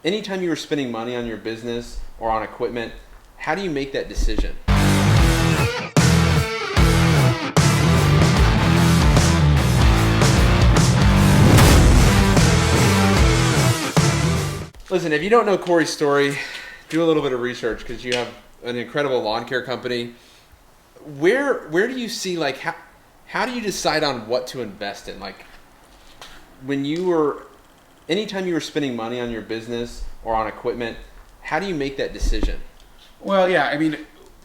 Anytime you were spending money on your business or on equipment, how do you make that decision? Listen, if you don't know Kory's story, do a little bit of research because you have an incredible lawn care company. Where do you see, like, how do you decide on what to invest in? Like, anytime you were spending money on your business or on equipment, how do you make that decision? Well, yeah, I mean,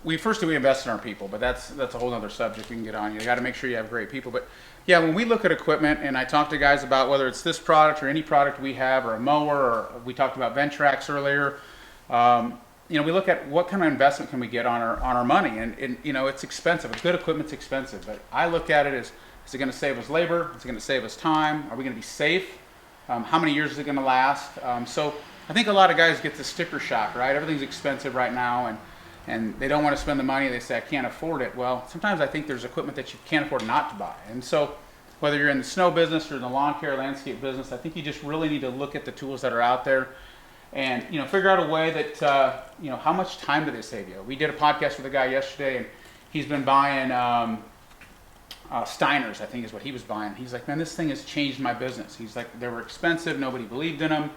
we invest in our people, but that's a whole other subject we can get on. You got to make sure you have great people. But yeah, when we look at equipment, and I talk to guys about whether it's this product or any product we have, or a mower, or we talked about Ventrax earlier. We look at what kind of investment can we get on our money, and it's expensive. Good equipment's expensive, but I look at it as, is it going to save us labor? Is it going to save us time? Are we going to be safe? How many years is it going to last? So I think a lot of guys get the sticker shock, right? Everything's expensive right now, and they don't want to spend the money. They say, I can't afford it. Well, sometimes I think there's equipment that you can't afford not to buy. And so whether you're in the snow business or in the lawn care landscape business, I think you just really need to look at the tools that are out there and figure out a way that, how much time do they save you? We did a podcast with a guy yesterday, and he's been buying Steiners, I think is what he was buying. He's like, man, this thing has changed my business. He's like, they were expensive. Nobody believed in them.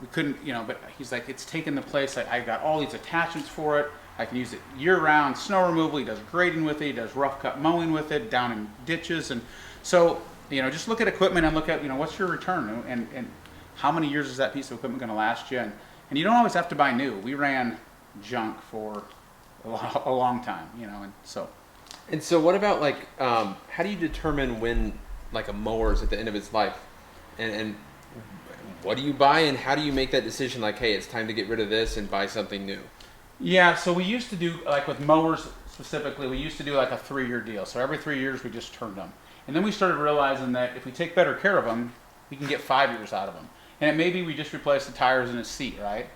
We couldn't, but he's like, it's taken the place. I got all these attachments for it. I can use it year-round, snow removal. He does grading with it. He does rough cut mowing with it, down in ditches. And so, just look at equipment and look at, what's your return and how many years is that piece of equipment going to last you? And you don't always have to buy new. We ran junk for a long time, and so. And so what about, like, how do you determine when, like, a mower is at the end of its life? And what do you buy, and how do you make that decision, like, hey, it's time to get rid of this and buy something new? Yeah, so we used to do, like with mowers specifically, we used to do like a 3-year deal. So every 3 years we just turned them. And then we started realizing that if we take better care of them, we can get 5 years out of them. And it maybe we just replace the tires and a seat, right?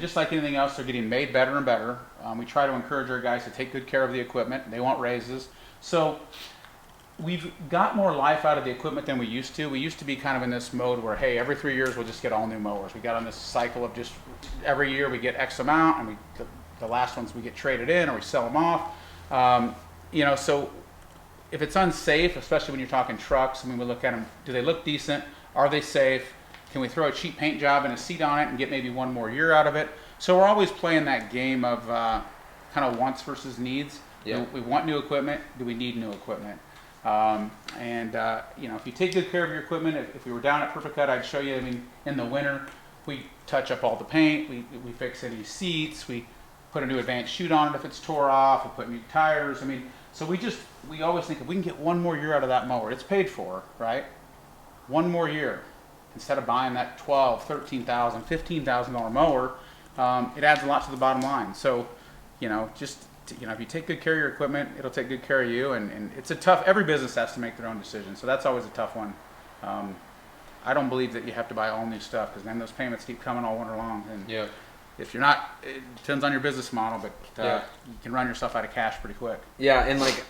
Just like anything else, they're getting made better and better. We try to encourage our guys to take good care of the equipment. They want raises. So we've got more life out of the equipment than we used to. We used to be kind of in this mode where, hey, every 3 years we'll just get all new mowers. We got on this cycle of just every year we get X amount, and the last ones we get traded in or we sell them off. So if it's unsafe, especially when you're talking trucks, we look at them, do they look decent? Are they safe? Can we throw a cheap paint job and a seat on it and get maybe one more year out of it? So we're always playing that game of kind of wants versus needs. Yeah. We want new equipment. Do we need new equipment? If you take good care of your equipment, if we were down at Perfect Cut, I'd show you, in the winter, we touch up all the paint, we fix any seats, we put a new advanced chute on it if it's tore off, we put new tires. So we always think if we can get one more year out of that mower, it's paid for, right? One more year. Instead of buying that $12,000, $13,000, $15,000 mower, it adds a lot to the bottom line. So, if you take good care of your equipment, it'll take good care of you. And it's every business has to make their own decision. So that's always a tough one. I don't believe that you have to buy all new stuff because then those payments keep coming all winter long. And Yeah. if you're not, it depends on your business model, but Yeah. you can run yourself out of cash pretty quick. Yeah, and like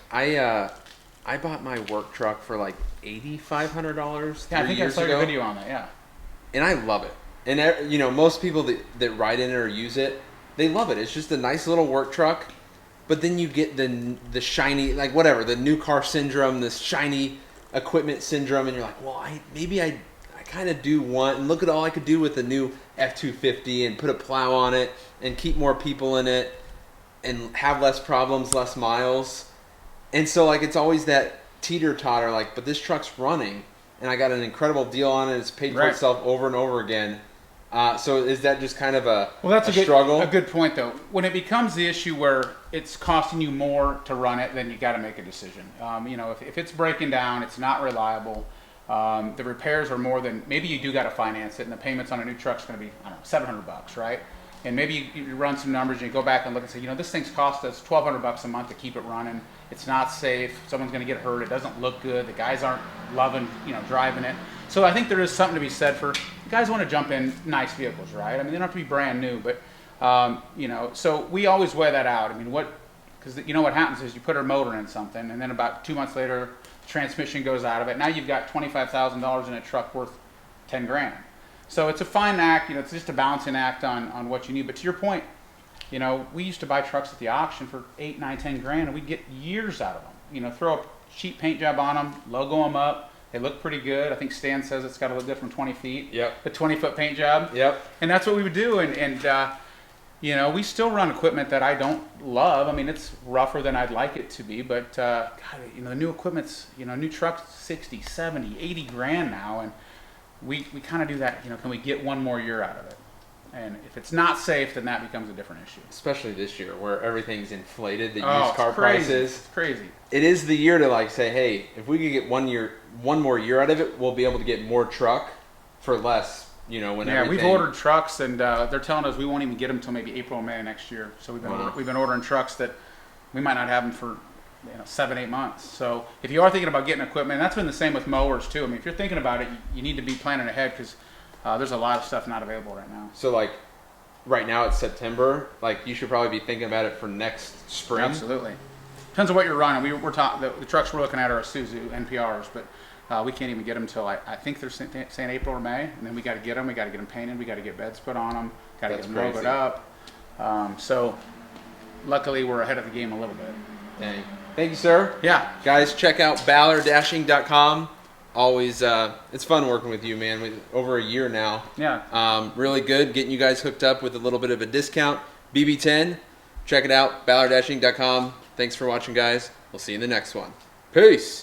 I bought my work truck for like $8,500 Yeah, I 3 think I years saw your ago, video on that, yeah. and I love it. And most people that ride in it or use it, they love it. It's just a nice little work truck, but then you get the shiny, like whatever, the new car syndrome, this shiny equipment syndrome, and you're like, well, I kind of do want, and look at all I could do with the new F-250 and put a plow on it and keep more people in it and have less problems, less miles. And so, like, it's always that teeter-totter, like, but this truck's running, and I got an incredible deal on it. It's paid for Right. itself over and over again. So is that just kind of a Struggle? a A good point, though. When it becomes the issue where it's costing you more to run it, then you got to make a decision. If it's breaking down, it's not reliable. The repairs are more than, maybe you do got to finance it, and the payments on a new truck's going to be, I don't know, $700, right? And maybe you run some numbers and you go back and look and say, this thing's cost us $1,200 a month to keep it running. It's not safe. Someone's going to get hurt. It doesn't look good. The guys aren't loving, driving it. So I think there is something to be said for guys want to jump in nice vehicles, right? They don't have to be brand new, but so we always weigh that out. Because what happens is you put a motor in something, and then about 2 months later, transmission goes out of it. Now you've got $25,000 in a truck worth $10,000. So it's a fine act, it's just a balancing act on what you need. But to your point, we used to buy trucks at the auction for 8, 9, 10 grand, and we'd get years out of them. Throw a cheap paint job on them, logo them up. They look pretty good. I think Stan says it's got to look good from 20 feet. Yep. A 20-foot paint job. Yep. And that's what we would do. We still run equipment that I don't love. I mean, it's rougher than I'd like it to be, but God, the new equipment's, new trucks, 60, 70, 80 grand now, and we kind of do that. Can we get one more year out of it? And if it's not safe, then that becomes a different issue. Especially this year, where everything's inflated, the used it's car crazy. prices. It's crazy. It is the year to say, hey, if we could get one more year out of it, we'll be able to get more truck for less. We've ordered trucks, and they're telling us we won't even get them until maybe April or May next year. So we've been ordering trucks that we might not have them for 7, 8 months. So if you are thinking about getting equipment, and that's been the same with mowers too. I mean, if you're thinking about it, you need to be planning ahead because there's a lot of stuff not available right now. So right now it's September. You should probably be thinking about it for next spring. Absolutely. Depends on what you're running. We're talking the trucks we're looking at are Isuzu NPRs, but we can't even get them until I think they're saying April or May, and then we got to get them. We got to get them painted. We got to get beds put on them. Got to get them logoed up. So luckily we're ahead of the game a little bit. Dang. Thank you, sir. Yeah. Guys, check out ballarddashing.com. Always, it's fun working with you, man. Over a year now. Yeah. Really good getting you guys hooked up with a little bit of a discount. BB10. Check it out, ballarddashing.com. Thanks for watching, guys. We'll see you in the next one. Peace.